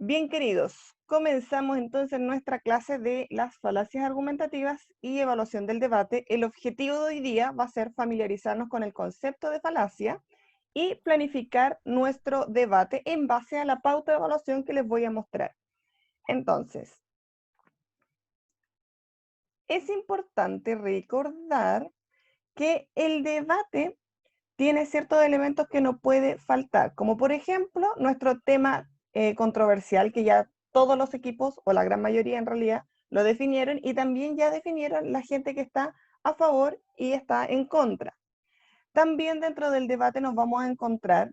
Bien, queridos, comenzamos entonces nuestra clase de las falacias argumentativas y evaluación del debate. El objetivo de hoy día va a ser familiarizarnos con el concepto de falacia y planificar nuestro debate en base a la pauta de evaluación que les voy a mostrar. Entonces, es importante recordar que el debate tiene ciertos elementos que no puede faltar, como por ejemplo nuestro tema controversial, que ya todos los equipos, o la gran mayoría en realidad, lo definieron, y también ya definieron la gente que está a favor y está en contra. También dentro del debate nos vamos a encontrar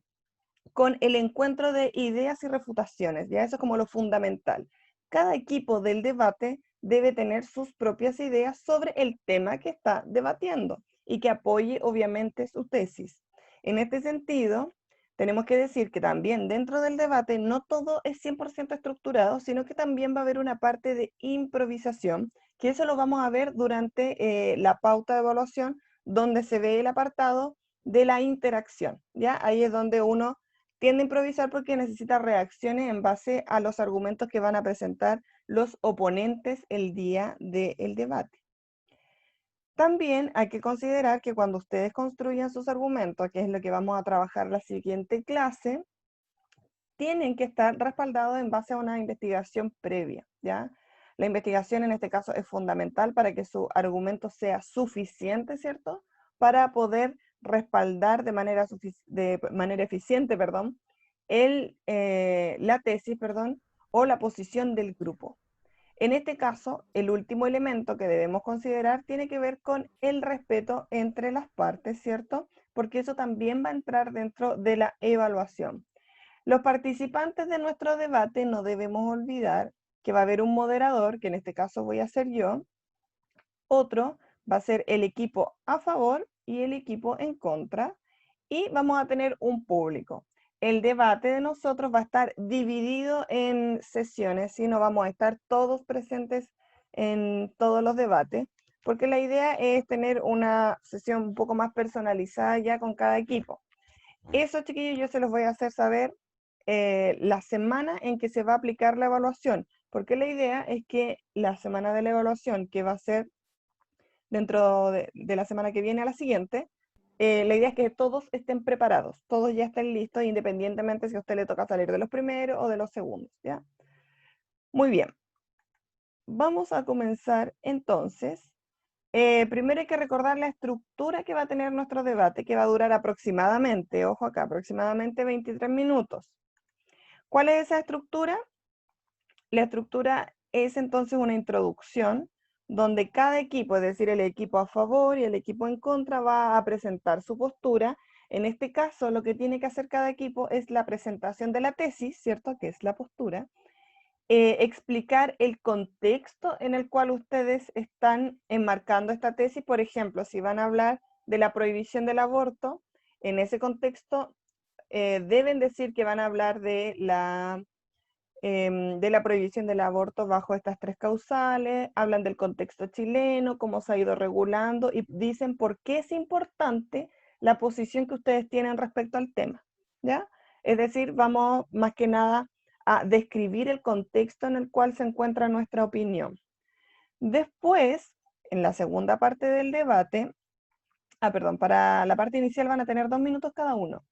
con el encuentro de ideas y refutaciones, ya eso es como lo fundamental. Cada equipo del debate debe tener sus propias ideas sobre el tema que está debatiendo y que apoye obviamente su tesis. En este sentido, tenemos que decir que también dentro del debate no todo es 100% estructurado, sino que también va a haber una parte de improvisación, que eso lo vamos a ver durante la pauta de evaluación, donde se ve el apartado de la interacción, ¿ya? Ahí es donde uno tiende a improvisar porque necesita reacciones en base a los argumentos que van a presentar los oponentes el día del debate. También hay que considerar que cuando ustedes construyan sus argumentos, que es lo que vamos a trabajar la siguiente clase, tienen que estar respaldados en base a una investigación previa, ¿ya? La investigación en este caso es fundamental para que su argumento sea suficiente, ¿cierto? Para poder respaldar de manera eficiente, perdón, la tesis, perdón, o la posición del grupo. En este caso, el último elemento que debemos considerar tiene que ver con el respeto entre las partes, ¿cierto? Porque eso también va a entrar dentro de la evaluación. Los participantes de nuestro debate no debemos olvidar que va a haber un moderador, que en este caso voy a ser yo. Otro va a ser el equipo a favor y el equipo en contra. Y vamos a tener un público. El debate de nosotros va a estar dividido en sesiones, y no vamos a estar todos presentes en todos los debates, porque la idea es tener una sesión un poco más personalizada ya con cada equipo. Eso, chiquillos, yo se los voy a hacer saber la semana en que se va a aplicar la evaluación, porque la idea es que la semana de la evaluación, que va a ser dentro de la semana que viene a la siguiente, la idea es que todos estén preparados, todos ya estén listos, independientemente si a usted le toca salir de los primeros o de los segundos, ¿ya? Muy bien. Vamos a comenzar entonces. Primero hay que recordar la estructura que va a tener nuestro debate, que va a durar aproximadamente, ojo acá, aproximadamente 23 minutos. ¿Cuál es esa estructura? La estructura es entonces una introducción donde cada equipo, es decir, el equipo a favor y el equipo en contra, va a presentar su postura. En este caso, lo que tiene que hacer cada equipo es la presentación de la tesis, ¿cierto? Que es la postura. Explicar el contexto en el cual ustedes están enmarcando esta tesis. Por ejemplo, si van a hablar de la prohibición del aborto, en ese contexto deben decir que van a hablar de la prohibición del aborto bajo estas tres causales, hablan del contexto chileno, cómo se ha ido regulando, y dicen por qué es importante la posición que ustedes tienen respecto al tema, ¿ya? Es decir, vamos más que nada a describir el contexto en el cual se encuentra nuestra opinión. Después, en la segunda parte del debate, perdón, para la parte inicial van a tener 2 minutos cada uno.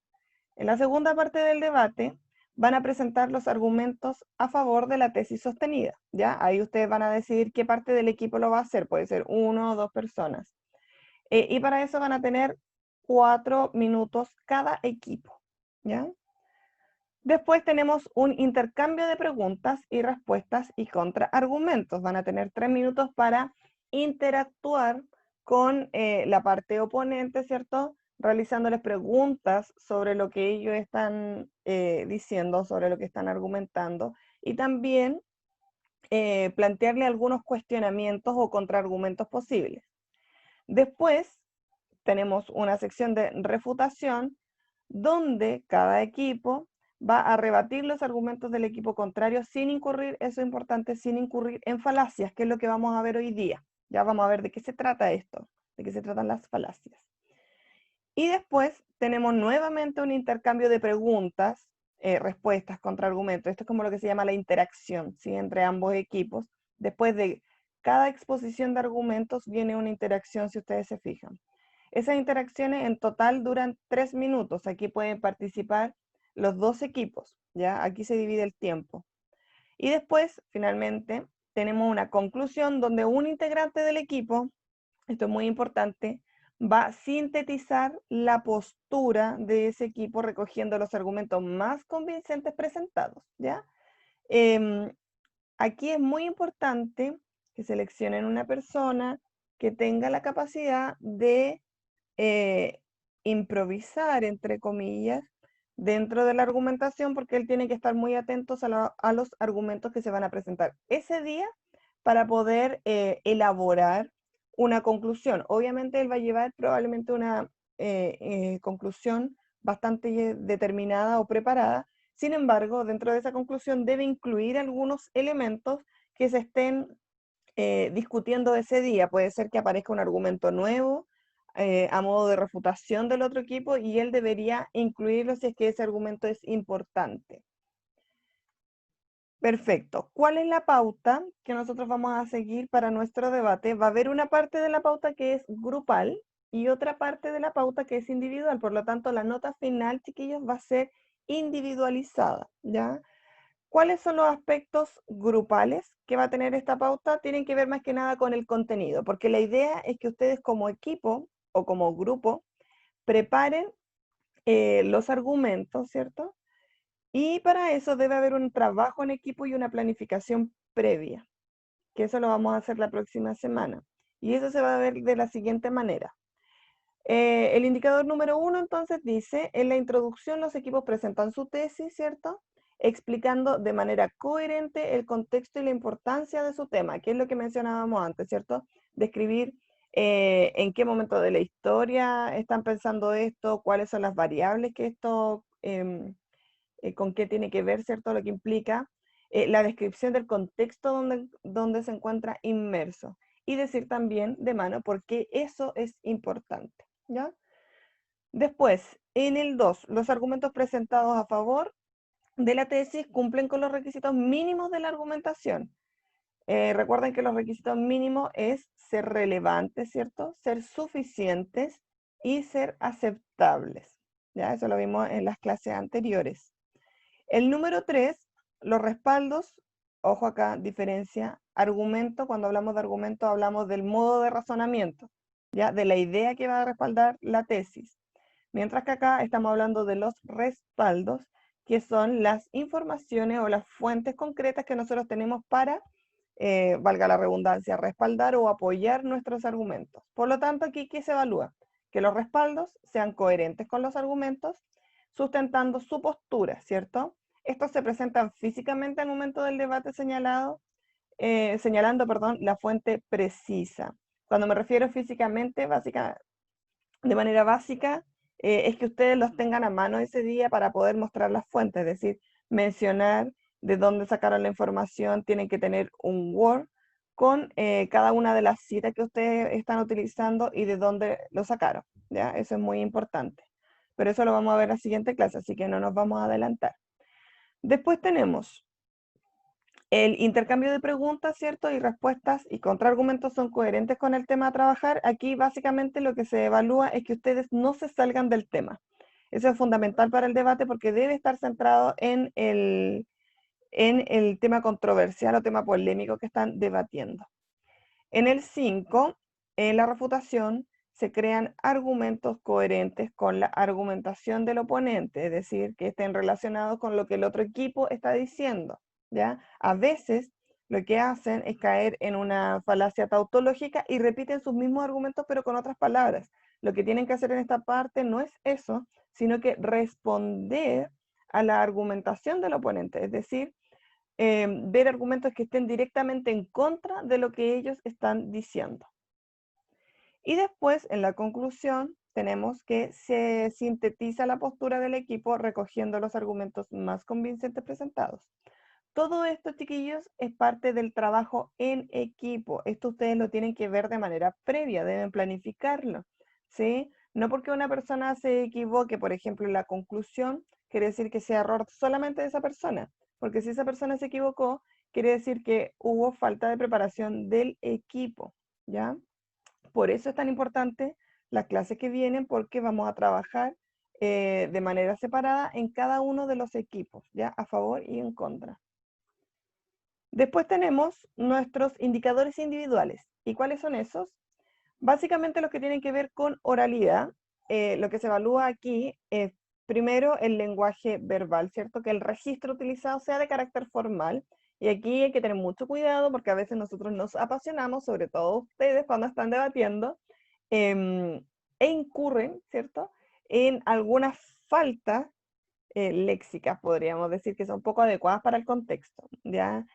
En la segunda parte del debate van a presentar los argumentos a favor de la tesis sostenida, ¿ya? Ahí ustedes van a decidir qué parte del equipo lo va a hacer, puede ser 1 o 2 personas. Y para eso van a tener 4 minutos cada equipo, ¿ya? Después tenemos un intercambio de preguntas y respuestas y contraargumentos. Van a tener 3 minutos para interactuar con la parte oponente, ¿cierto? Realizándoles preguntas sobre lo que ellos están diciendo, sobre lo que están argumentando, y también plantearle algunos cuestionamientos o contraargumentos posibles. Después tenemos una sección de refutación donde cada equipo va a rebatir los argumentos del equipo contrario sin incurrir, eso es importante, sin incurrir en falacias, que es lo que vamos a ver hoy día. Ya vamos a ver de qué se trata esto, de qué se tratan las falacias. Y después tenemos nuevamente un intercambio de preguntas respuestas, contraargumentos. Esto es como lo que se llama la interacción, ¿sí? Entre ambos equipos. Después de cada exposición de argumentos viene una interacción, si ustedes se fijan. Esas interacciones en total duran 3 minutos. Aquí pueden participar los dos equipos, ¿ya? Aquí se divide el tiempo. Y después, finalmente, tenemos una conclusión donde un integrante del equipo, esto es muy importante, va a sintetizar la postura de ese equipo recogiendo los argumentos más convincentes presentados, ¿ya? Em, Aquí es muy importante que seleccionen una persona que tenga la capacidad de eh, improvisar, entre comillas, dentro de la argumentación, porque él tiene que estar muy atento a los argumentos que se van a presentar ese día para poder elaborar una conclusión. Obviamente él va a llevar probablemente una conclusión bastante determinada o preparada. Sin embargo, dentro de esa conclusión debe incluir algunos elementos que se estén discutiendo ese día. Puede ser que aparezca un argumento nuevo a modo de refutación del otro equipo y él debería incluirlo si es que ese argumento es importante. Perfecto. ¿Cuál es la pauta que nosotros vamos a seguir para nuestro debate? Va a haber una parte de la pauta que es grupal y otra parte de la pauta que es individual. Por lo tanto, la nota final, chiquillos, va a ser individualizada, ¿ya? ¿Cuáles son los aspectos grupales que va a tener esta pauta? Tienen que ver más que nada con el contenido, porque la idea es que ustedes como equipo o como grupo preparen los argumentos, ¿cierto? Y para eso debe haber un trabajo en equipo y una planificación previa, que eso lo vamos a hacer la próxima semana. Y eso se va a ver de la siguiente manera. El indicador número 1 entonces dice, en la introducción los equipos presentan su tesis, ¿cierto? Explicando de manera coherente el contexto y la importancia de su tema, que es lo que mencionábamos antes, ¿cierto? Describir en qué momento de la historia están pensando esto, cuáles son las variables que esto, con qué tiene que ver, ¿cierto? Lo que implica, la descripción del contexto donde se encuentra inmerso y decir también de mano por qué eso es importante, ¿ya? Después, en el 2, los argumentos presentados a favor de la tesis cumplen con los requisitos mínimos de la argumentación. Recuerden que los requisitos mínimos es ser relevantes, ¿cierto? Ser suficientes y ser aceptables. Ya, eso lo vimos en las clases anteriores. El número 3, los respaldos, ojo acá, diferencia, argumento, cuando hablamos de argumento hablamos del modo de razonamiento, ¿ya? De la idea que va a respaldar la tesis. Mientras que acá estamos hablando de los respaldos, que son las informaciones o las fuentes concretas que nosotros tenemos para, valga la redundancia, respaldar o apoyar nuestros argumentos. Por lo tanto, aquí, ¿qué se evalúa? Que los respaldos sean coherentes con los argumentos, sustentando su postura, ¿cierto? Estos se presentan físicamente al momento del debate señalando, perdón, la fuente precisa. Cuando me refiero físicamente, de manera básica, es que ustedes los tengan a mano ese día para poder mostrar las fuentes, es decir, mencionar de dónde sacaron la información, tienen que tener un Word con cada una de las citas que ustedes están utilizando y de dónde lo sacaron, ¿ya? Eso es muy importante. Pero eso lo vamos a ver en la siguiente clase, así que no nos vamos a adelantar. Después tenemos el intercambio de preguntas, ¿cierto? Y respuestas y contraargumentos son coherentes con el tema a trabajar. Aquí básicamente lo que se evalúa es que ustedes no se salgan del tema. Eso es fundamental para el debate porque debe estar centrado en el tema controversial o tema polémico que están debatiendo. En el 5, en la refutación, se crean argumentos coherentes con la argumentación del oponente, es decir, que estén relacionados con lo que el otro equipo está diciendo, ¿ya? A veces lo que hacen es caer en una falacia tautológica y repiten sus mismos argumentos pero con otras palabras. Lo que tienen que hacer en esta parte no es eso, sino que responder a la argumentación del oponente, es decir, ver argumentos que estén directamente en contra de lo que ellos están diciendo. Y después, en la conclusión, tenemos que se sintetiza la postura del equipo recogiendo los argumentos más convincentes presentados. Todo esto, chiquillos, es parte del trabajo en equipo. Esto ustedes lo tienen que ver de manera previa, deben planificarlo, ¿sí? No porque una persona se equivoque, por ejemplo, en la conclusión, quiere decir que sea error solamente de esa persona, porque si esa persona se equivocó, quiere decir que hubo falta de preparación del equipo, ¿ya? Por eso es tan importante las clases que vienen, porque vamos a trabajar de manera separada en cada uno de los equipos, ¿ya? A favor y en contra. Después tenemos nuestros indicadores individuales. ¿Y cuáles son esos? Básicamente los que tienen que ver con oralidad. Lo que se evalúa aquí es primero el lenguaje verbal, ¿cierto? Que el registro utilizado sea de carácter formal. Y aquí hay que tener mucho cuidado porque a veces nosotros nos apasionamos, sobre todo ustedes cuando están debatiendo, em, e incurren, ¿cierto? En algunas faltas léxicas, podríamos decir, que son poco adecuadas para el contexto, ¿ya?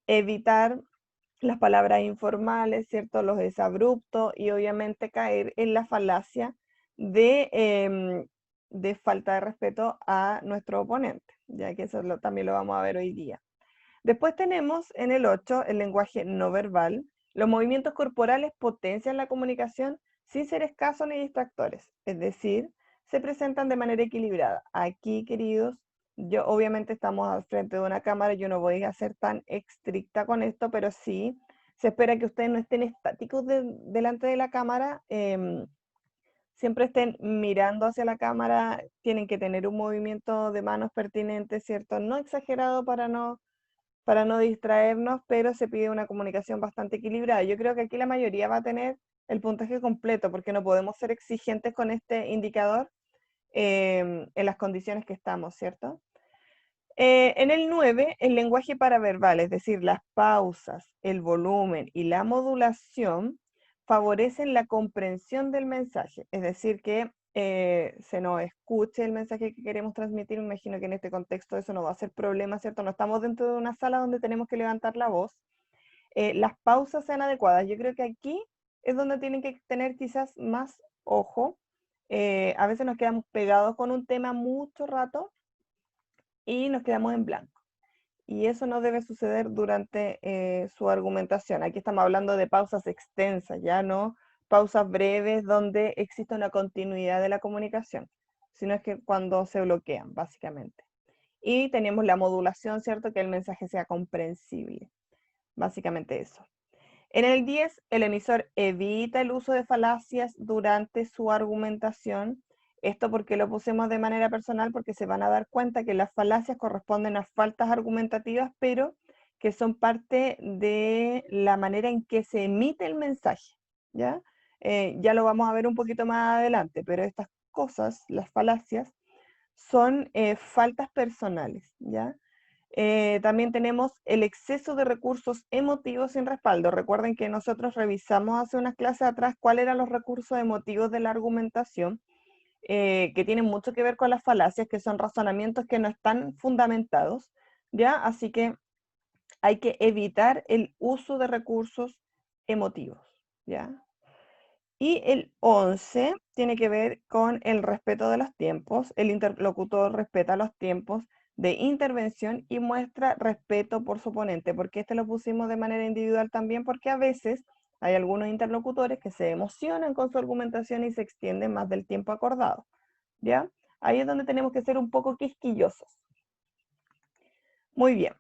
Evitar las palabras informales, ¿cierto? Los desabruptos y obviamente caer en la falacia de falta de respeto a nuestro oponente, ya que eso también lo vamos a ver hoy día. Después tenemos en el 8 el lenguaje no verbal. Los movimientos corporales potencian la comunicación sin ser escasos ni distractores, es decir, se presentan de manera equilibrada. Aquí, queridos, yo obviamente estamos al frente de una cámara, yo no voy a ser tan estricta con esto, pero sí se espera que ustedes no estén estáticos delante de la cámara, siempre estén mirando hacia la cámara, tienen que tener un movimiento de manos pertinente, ¿cierto? No exagerado para no distraernos, pero se pide una comunicación bastante equilibrada. Yo creo que aquí la mayoría va a tener el puntaje completo, porque no podemos ser exigentes con este indicador en las condiciones que estamos, ¿cierto? En el 9, el lenguaje paraverbal, es decir, las pausas, el volumen y la modulación, favorecen la comprensión del mensaje, es decir, que se nos escuche el mensaje que queremos transmitir. Me imagino que en este contexto eso no va a ser problema, ¿cierto? No estamos dentro de una sala donde tenemos que levantar la voz. Las pausas sean adecuadas. Yo creo que aquí es donde tienen que tener quizás más ojo. A veces nos quedamos pegados con un tema mucho rato y nos quedamos en blanco. Y eso no debe suceder durante su argumentación. Aquí estamos hablando de pausas extensas, ya no pausas breves donde existe una continuidad de la comunicación, sino es que cuando se bloquean, básicamente. Y tenemos la modulación, ¿cierto? Que el mensaje sea comprensible. Básicamente eso. En el 10, el emisor evita el uso de falacias durante su argumentación. Esto porque lo pusimos de manera personal, porque se van a dar cuenta que las falacias corresponden a faltas argumentativas, pero que son parte de la manera en que se emite el mensaje, ¿ya? Ya lo vamos a ver un poquito más adelante, pero estas cosas, las falacias, son faltas personales, ¿ya? También tenemos el exceso de recursos emotivos sin respaldo. Recuerden que nosotros revisamos hace unas clases atrás cuáles eran los recursos emotivos de la argumentación, que tienen mucho que ver con las falacias, que son razonamientos que no están fundamentados, ¿ya? Así que hay que evitar el uso de recursos emotivos, ¿ya? Y el 11 tiene que ver con el respeto de los tiempos. El interlocutor respeta los tiempos de intervención y muestra respeto por su oponente, porque este lo pusimos de manera individual también, porque a veces hay algunos interlocutores que se emocionan con su argumentación y se extienden más del tiempo acordado, ¿ya? Ahí es donde tenemos que ser un poco quisquillosos. Muy bien.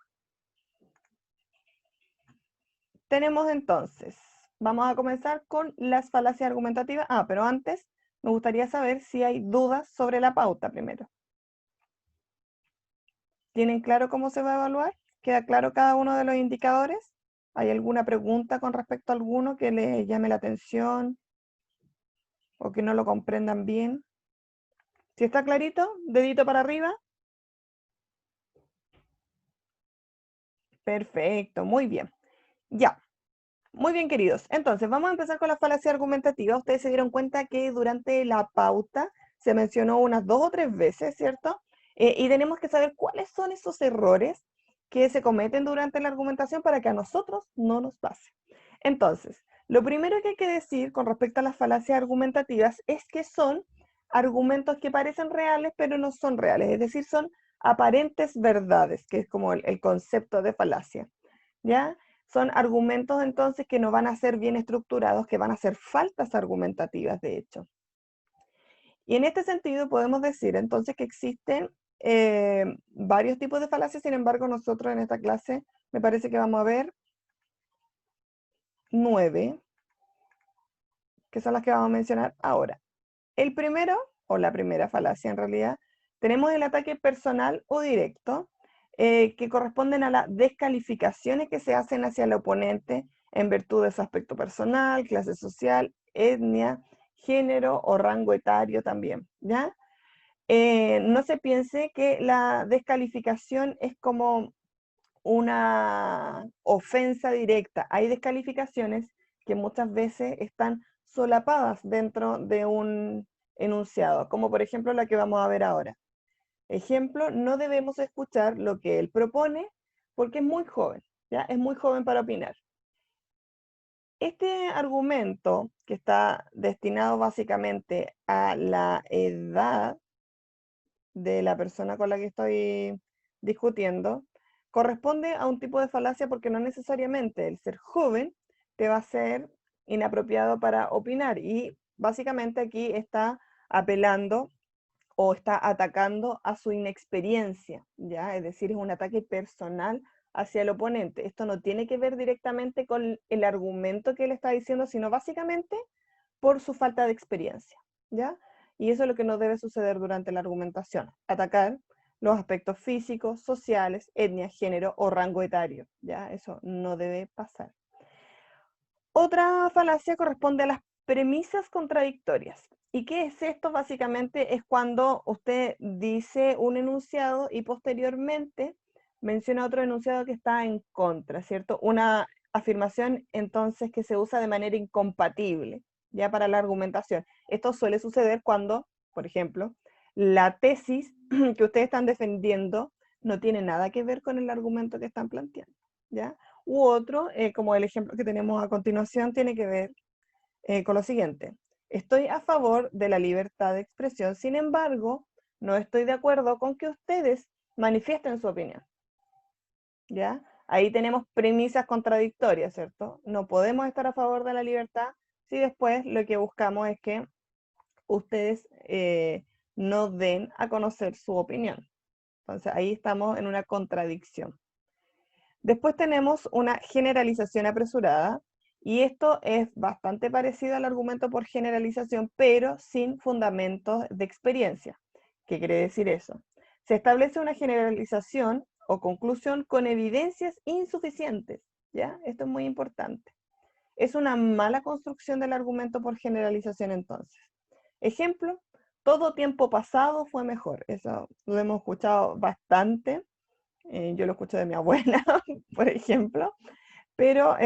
Tenemos entonces, vamos a comenzar con las falacias argumentativas. Pero antes me gustaría saber si hay dudas sobre la pauta primero. ¿Tienen claro cómo se va a evaluar? ¿Queda claro cada uno de los indicadores? ¿Hay alguna pregunta con respecto a alguno que les llame la atención o que no lo comprendan bien? Si está clarito, dedito para arriba. Perfecto, muy bien. Ya, muy bien, queridos. Entonces, vamos a empezar con la falacia argumentativa. Ustedes se dieron cuenta que durante la pauta se mencionó unas 2 o 3 veces, ¿cierto? Y tenemos que saber cuáles son esos errores que se cometen durante la argumentación para que a nosotros no nos pase. Entonces, lo primero que hay que decir con respecto a las falacias argumentativas es que son argumentos que parecen reales, pero no son reales. Es decir, son aparentes verdades, que es como el concepto de falacia, ¿ya? Son argumentos entonces que no van a ser bien estructurados, que van a ser faltas argumentativas, de hecho. Y en este sentido podemos decir entonces que existen varios tipos de falacias, sin embargo, nosotros en esta clase me parece que vamos a ver 9, que son las que vamos a mencionar ahora. El primero, o la primera falacia en realidad, tenemos el ataque personal o directo, que corresponden a las descalificaciones que se hacen hacia el oponente en virtud de su aspecto personal, clase social, etnia, género o rango etario también, ¿ya? No se piense que la descalificación es como una ofensa directa. Hay descalificaciones que muchas veces están solapadas dentro de un enunciado, como por ejemplo la que vamos a ver ahora. Ejemplo, no debemos escuchar lo que él propone porque es muy joven, ¿ya? Es muy joven para opinar. Este argumento, que está destinado básicamente a la edad de la persona con la que estoy discutiendo, corresponde a un tipo de falacia porque no necesariamente el ser joven te va a ser inapropiado para opinar. Y básicamente aquí está apelando o está atacando a su inexperiencia, ¿ya? Es decir, es un ataque personal hacia el oponente. Esto no tiene que ver directamente con el argumento que él está diciendo, sino básicamente por su falta de experiencia, ¿ya? Y eso es lo que no debe suceder durante la argumentación, atacar los aspectos físicos, sociales, etnia, género o rango etario, ¿ya? Eso no debe pasar. Otra falacia corresponde a las premisas contradictorias. ¿Y qué es esto? Básicamente es cuando usted dice un enunciado y posteriormente menciona otro enunciado que está en contra, ¿cierto? Una afirmación entonces que se usa de manera incompatible, ya para la argumentación. Esto suele suceder cuando, por ejemplo, la tesis que ustedes están defendiendo no tiene nada que ver con el argumento que están planteando, ¿ya? U otro, como el ejemplo que tenemos a continuación, tiene que ver con lo siguiente. Estoy a favor de la libertad de expresión, sin embargo, no estoy de acuerdo con que ustedes manifiesten su opinión. ¿Ya? Ahí tenemos premisas contradictorias, ¿cierto? No podemos estar a favor de la libertad si después lo que buscamos es que ustedes no den a conocer su opinión. Entonces ahí estamos en una contradicción. Después tenemos una generalización apresurada, y esto es bastante parecido al argumento por generalización, pero sin fundamentos de experiencia. ¿Qué quiere decir eso? Se establece una generalización o conclusión con evidencias insuficientes, ¿ya? Esto es muy importante. Es una mala construcción del argumento por generalización entonces. Ejemplo, todo tiempo pasado fue mejor. Eso lo hemos escuchado bastante. Yo lo escucho de mi abuela, por ejemplo, pero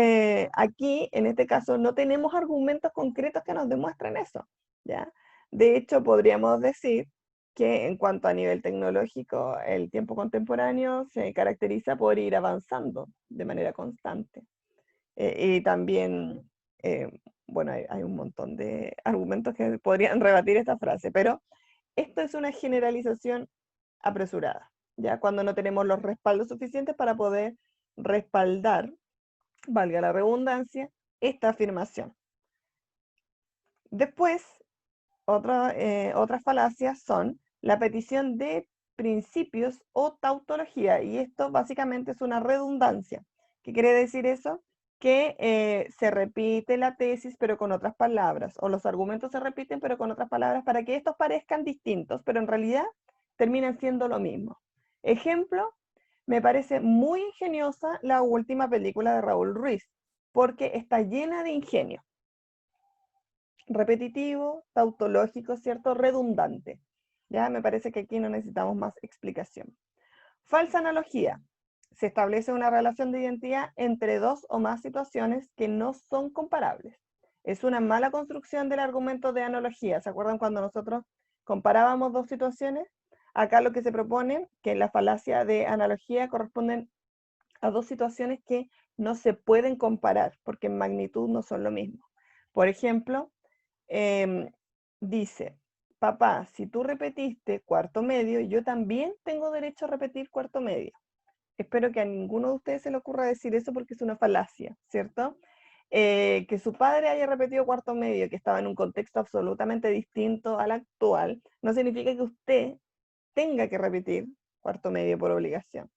aquí, en este caso, no tenemos argumentos concretos que nos demuestren eso, ¿ya? De hecho, podríamos decir que en cuanto a nivel tecnológico, el tiempo contemporáneo se caracteriza por ir avanzando de manera constante. Y también, eh, bueno, hay un montón de argumentos que podrían rebatir esta frase, pero esto es una generalización apresurada, ya cuando no tenemos los respaldos suficientes para poder respaldar, valga la redundancia, esta afirmación. Después, otras falacias son la petición de principios o tautología, y esto básicamente es una redundancia. ¿Qué quiere decir eso? Que se repite la tesis pero con otras palabras, o los argumentos se repiten pero con otras palabras para que estos parezcan distintos, pero en realidad terminan siendo lo mismo. Ejemplo, me parece muy ingeniosa la última película de Raúl Ruiz, porque está llena de ingenio. Repetitivo, tautológico, ¿cierto? Redundante. Ya me parece que aquí no necesitamos más explicación. Falsa analogía. Se establece una relación de identidad entre dos o más situaciones que no son comparables. Es una mala construcción del argumento de analogía. ¿Se acuerdan cuando nosotros comparábamos dos situaciones? Acá lo que se propone, que en la falacia de analogía corresponden a dos situaciones que no se pueden comparar, porque en magnitud no son lo mismo. Por ejemplo, dice, papá, si tú repetiste cuarto medio, yo también tengo derecho a repetir cuarto medio. Espero que a ninguno de ustedes se le ocurra decir eso porque es una falacia, ¿cierto? Que su padre haya repetido cuarto medio, que estaba en un contexto absolutamente distinto al actual, no significa que usted tenga que repetir cuarto medio por obligación.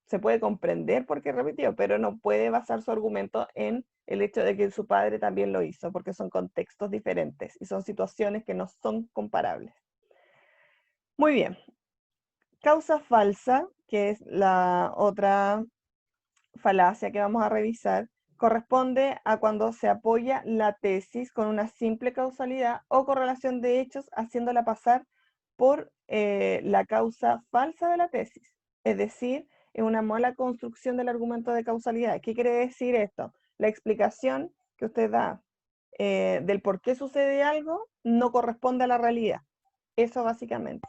Se puede comprender por qué repitió, pero no puede basar su argumento en el hecho de que su padre también lo hizo, porque son contextos diferentes y son situaciones que no son comparables. Muy bien. Causa falsa, que es la otra falacia que vamos a revisar, corresponde a cuando se apoya la tesis con una simple causalidad o correlación de hechos, haciéndola pasar por la causa falsa de la tesis. Es decir, es una mala construcción del argumento de causalidad. ¿Qué quiere decir esto? La explicación que usted da del por qué sucede algo no corresponde a la realidad. Eso básicamente.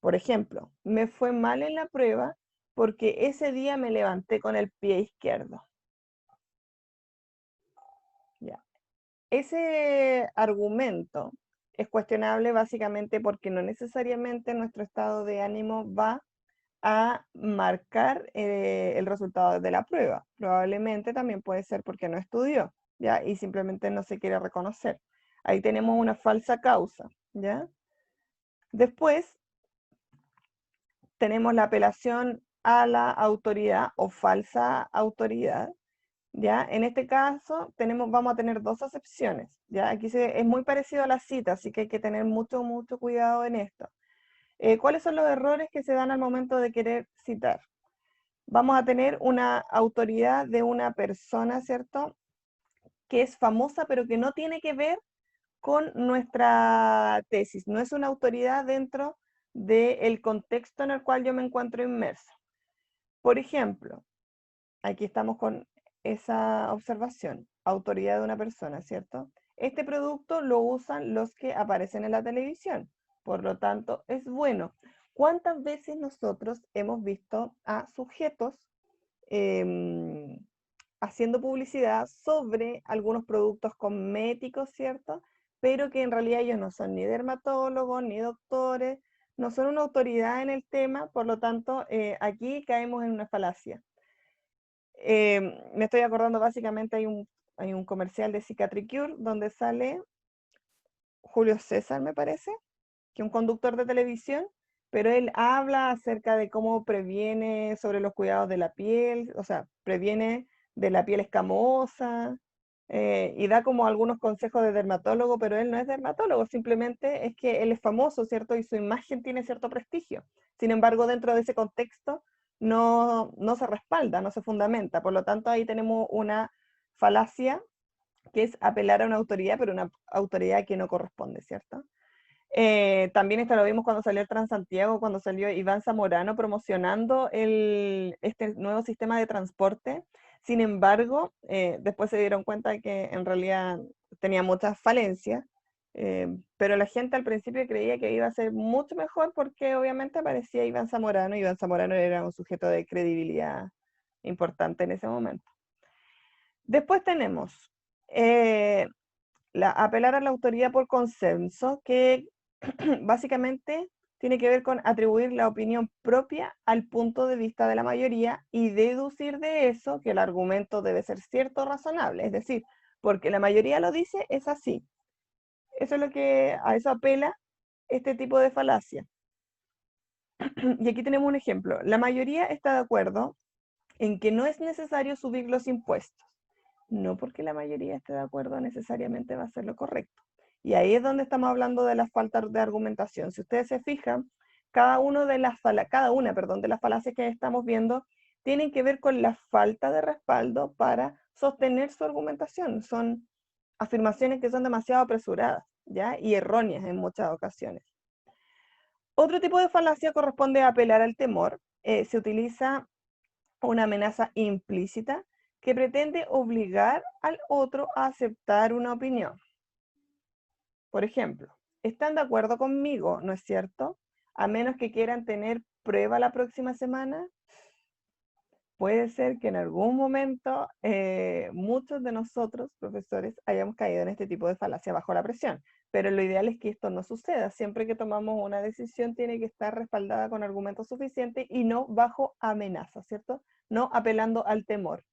Por ejemplo, me fue mal en la prueba porque ese día me levanté con el pie izquierdo. Ya. Ese argumento es cuestionable básicamente porque no necesariamente nuestro estado de ánimo va a marcar el resultado de la prueba. Probablemente también puede ser porque no estudió, ¿ya? Y simplemente no se quiere reconocer. Ahí tenemos una falsa causa, ¿ya? Después tenemos la apelación a la autoridad o falsa autoridad, ¿ya? En este caso vamos a tener dos acepciones, ¿ya? Aquí es muy parecido a la cita, así que hay que tener mucho, mucho cuidado en esto. ¿Cuáles son los errores que se dan al momento de querer citar? Vamos a tener una autoridad de una persona, ¿cierto? Que es famosa, pero que no tiene que ver con nuestra tesis. No es una autoridad dentro del contexto en el cual yo me encuentro inmerso. Por ejemplo, aquí estamos con esa observación, autoridad de una persona, ¿cierto? Este producto lo usan los que aparecen en la televisión, por lo tanto es bueno. ¿Cuántas veces nosotros hemos visto a sujetos em, haciendo publicidad sobre algunos productos cosméticos, ¿cierto? Pero que en realidad ellos no son ni dermatólogos, ni doctores, no son una autoridad en el tema, por lo tanto, aquí caemos en una falacia. Me estoy acordando básicamente, hay un comercial de Cicatricure donde sale Julio César, me parece, que es un conductor de televisión, pero él habla acerca de cómo previene sobre los cuidados de la piel, o sea, previene de la piel escamosa, y da como algunos consejos de dermatólogo, pero él no es dermatólogo, simplemente es que él es famoso, ¿cierto? Y su imagen tiene cierto prestigio. Sin embargo, dentro de ese contexto no se respalda, no se fundamenta. Por lo tanto, ahí tenemos una falacia que es apelar a una autoridad, pero una autoridad que no corresponde, ¿cierto? También esto lo vimos cuando salió el Transantiago, cuando salió Iván Zamorano promocionando este nuevo sistema de transporte. Sin embargo, después se dieron cuenta que en realidad tenía muchas falencias, pero la gente al principio creía que iba a ser mucho mejor porque obviamente aparecía Iván Zamorano, y Iván Zamorano era un sujeto de credibilidad importante en ese momento. Después tenemos apelar a la autoridad por consenso, que básicamente tiene que ver con atribuir la opinión propia al punto de vista de la mayoría y deducir de eso que el argumento debe ser cierto o razonable. Es decir, porque la mayoría lo dice, es así. Eso es lo que a eso apela este tipo de falacia. Y aquí tenemos un ejemplo. La mayoría está de acuerdo en que no es necesario subir los impuestos. No porque la mayoría esté de acuerdo necesariamente va a ser lo correcto. Y ahí es donde estamos hablando de la falta de argumentación. Si ustedes se fijan, cada una, perdón, de las falacias que estamos viendo tienen que ver con la falta de respaldo para sostener su argumentación. Son afirmaciones que son demasiado apresuradas, ¿ya? Y erróneas en muchas ocasiones. Otro tipo de falacia corresponde a apelar al temor. Se utiliza una amenaza implícita que pretende obligar al otro a aceptar una opinión. Por ejemplo, ¿están de acuerdo conmigo, no es cierto? A menos que quieran tener prueba la próxima semana. Puede ser que en algún momento muchos de nosotros, profesores, hayamos caído en este tipo de falacia bajo la presión, pero lo ideal es que esto no suceda. Siempre que tomamos una decisión tiene que estar respaldada con argumentos suficientes y no bajo amenaza, ¿cierto? No apelando al temor.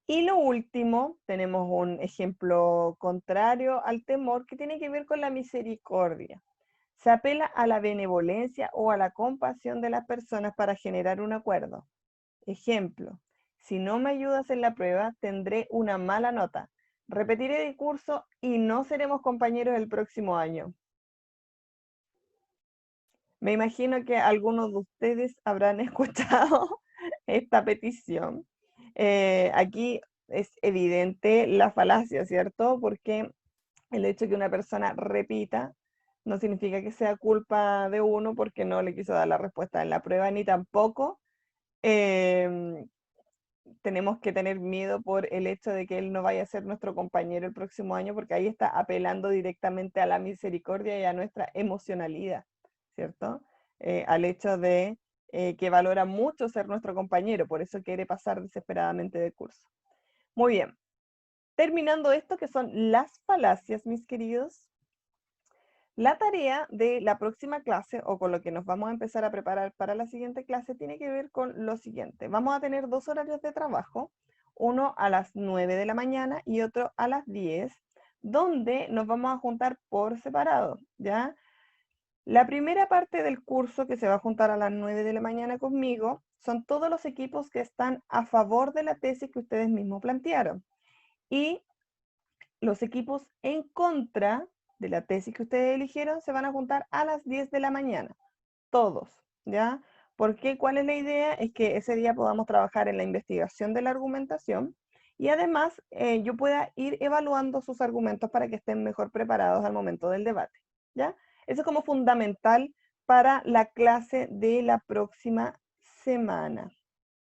Y lo último, tenemos un ejemplo contrario al temor que tiene que ver con la misericordia. Se apela a la benevolencia o a la compasión de las personas para generar un acuerdo. Ejemplo, si no me ayudas en la prueba, tendré una mala nota. Repetiré el curso y no seremos compañeros el próximo año. Me imagino que algunos de ustedes habrán escuchado esta petición. Aquí es evidente la falacia, ¿cierto? Porque el hecho de que una persona repita no significa que sea culpa de uno porque no le quiso dar la respuesta en la prueba, ni tampoco em, tenemos que tener miedo por el hecho de que él no vaya a ser nuestro compañero el próximo año, porque ahí está apelando directamente a la misericordia y a nuestra emocionalidad, ¿cierto? Al hecho de que valora mucho ser nuestro compañero, por eso quiere pasar desesperadamente de curso. Muy bien. Terminando esto, que son las falacias, mis queridos, la tarea de la próxima clase, o con lo que nos vamos a empezar a preparar para la siguiente clase, tiene que ver con lo siguiente. Vamos a tener 2 horarios de trabajo, uno a las 9 de la mañana y otro a las 10, donde nos vamos a juntar por separado, ¿ya? La primera parte del curso que se va a juntar a las 9 de la mañana conmigo son todos los equipos que están a favor de la tesis que ustedes mismos plantearon. Y los equipos en contra de la tesis que ustedes eligieron se van a juntar a las 10 de la mañana, todos, ¿ya? Porque ¿cuál es la idea? Es que ese día podamos trabajar en la investigación de la argumentación y además yo pueda ir evaluando sus argumentos para que estén mejor preparados al momento del debate, ¿ya? Eso es como fundamental para la clase de la próxima semana.